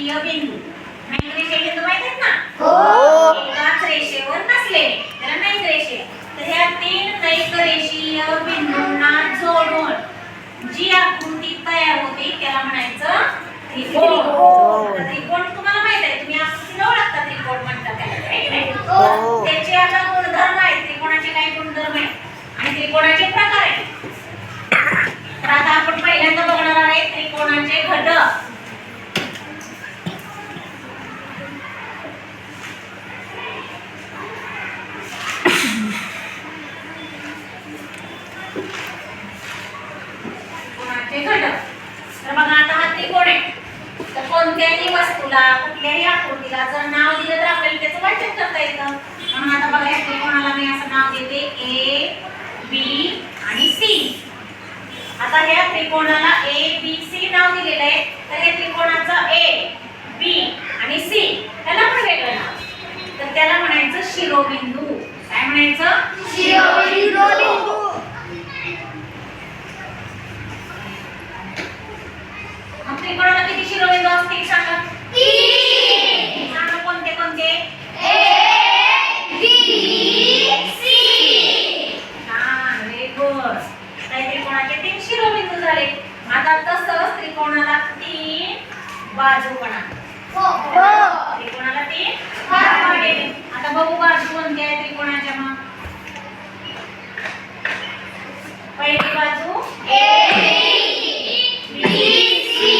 रेषीय बिंदू. नैक रेषीय बिंदू माहित आहेत ना? हो. एकाच रेषेवर नसलेले त्याला नैक रेषीय. तर ह्या तीन नैक रेषीय बिंदूंना जोडून जी आकृती तयार होते त्याला म्हणायचं त्रिकोण. त्रिकोण तुम्हाला माहित आहे, तुम्ही आकृतीला ओळखता त्रिकोण म्हणतात त्याला. त्याचे आता गुणधर्म आहेत, त्रिकोणाचे काही गुणधर्म आहेत आणि त्रिकोणाचे प्रकार आहेत. तर आता आपण पहिल्यांदा बघणार आहे त्रिकोणाचे घटक. त्रिकोणाचे घटक. तर बघा आता हा त्रिकोण आहे. तर कोणत्याही वस्तूला कुठल्याही आकृतीला जर नाव दिलं तर आपल्याला त्याचं वाचन करता येतं. म्हणून आता बघा या त्रिकोणाला मी असं नाव देते ए बी आणि सी. आता या त्रिकोणाला ए बी सी नाव दिलेलं आहे. तर या त्रिकोणाचं ए बी आणि सी त्याला पण वेगळं नाव. तर त्याला म्हणायचं शिरोबिंदू. काय म्हणायचं? शिरोबिंदू. मग त्रिकोणाला किती शिरोबिंदू असतील सांगा? 3. सांगा कोणते कोणते? A B C. छान, व्हेरी गुड. आता त्रिकोणाचे 3 शिरोबिंदू झाले. आता तसंच त्रिकोणाला 3 बाजू पण आहेत. त्रिकोणाला 3 बाजू आहेत. आता बघू बाजू कोणत्या आहेत त्रिकोणाच्या. मग पहिली बाजू ए बी सी.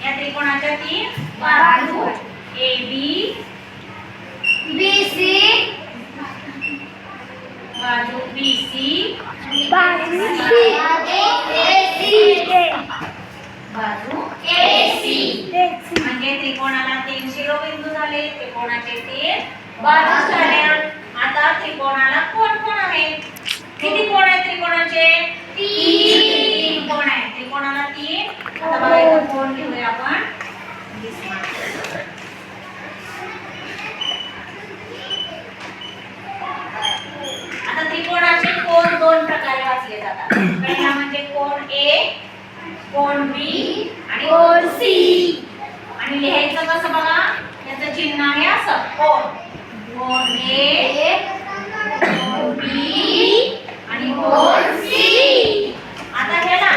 या त्रिकोणाच्या 3 बाजू ए बी सी, बाजू बी सी, बाजू ए सी. म्हणजे त्रिकोणाला 3 शिरोबिंदू झाले, त्रिकोणाचे 3 बाजू झाल्या. आता त्रिकोणाला कोण कोण आहेत? किती कोण आहेत त्रिकोणाचे? 3 कोण आहेत. त्रिकोणाला 3. आता बघा इथं कोण लिहूया आपण. आता त्रिकोणाचे कोण 2 प्रकारे वाचले जातात. पहिला म्हणजे कोण ए, कोण बी आणि कोण सी. आणि लिहायचं कसं बघा, त्याचं चिन्ह आहे असं कोण. कोण ए, कोण बी आणि कोण सी. आता ह्याला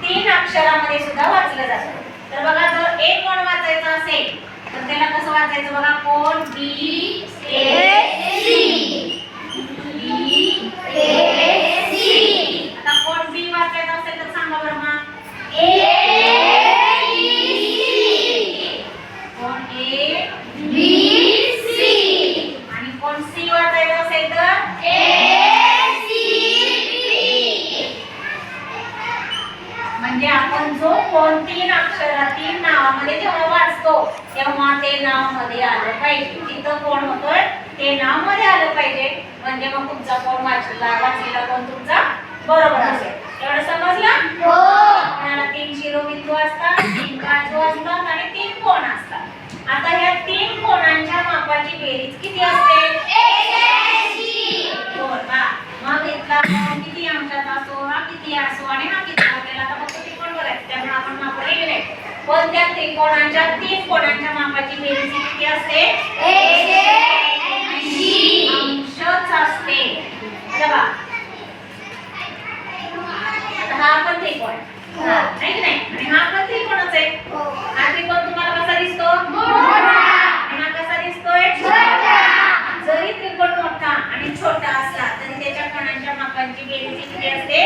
3 अक्षरामध्ये सुद्धा वाचलं जातं. तर बघा जर ए कोण वाचायचं असेल तर त्याला कसं वाचायचं बघा. कोण बी ए सी. आता कोण बी वाचायचं असेल तर सांगा बरं मग. कोण ए बी सी. आणि कोण सी वाचायचं असेल तर ए सी बी. म्हणजे आपण जो कोण 3 अक्षरातील नावामध्ये जेव्हा वाचतो तेव्हा ते नाव मध्ये आलं पाहिजे. तिथं कोण होतोय ते नाव मध्ये आलं पाहिजे. म्हणजे मग तुमचा कोण वाचलेला कोण तुमचा बरोबर असेल. एवढं समजलं? कोणाला 3 शिरोबिंदू असतात, 3 बाजू असतात आणि 3 कोण असतात. आता ह्या 3 कोणांच्या मापाची बेरीज किती असते? 180. मग इथला कोण किती अंशाचा असो, हा किती असो आणि हा किती, आपल्याला आता फक्त त्रिकोण बघायचं. त्यामुळे आपण माप लिहिले. पण त्या त्रिकोणांच्या 3 कोणांच्या मापाची बेरीज किती असते? 180 अंशच असते. बघा हा पण त्रिकोण नाही की नाही, आणि हा पण त्रिकोणच आहे. हा त्रिकोण तुम्हाला कसा दिसतो? आणि हा कसा दिसतोय? जरी त्रिकोण मोठा आणि छोटा असला तरी त्याच्या कोणांच्या मापांची बेरीज किती असते?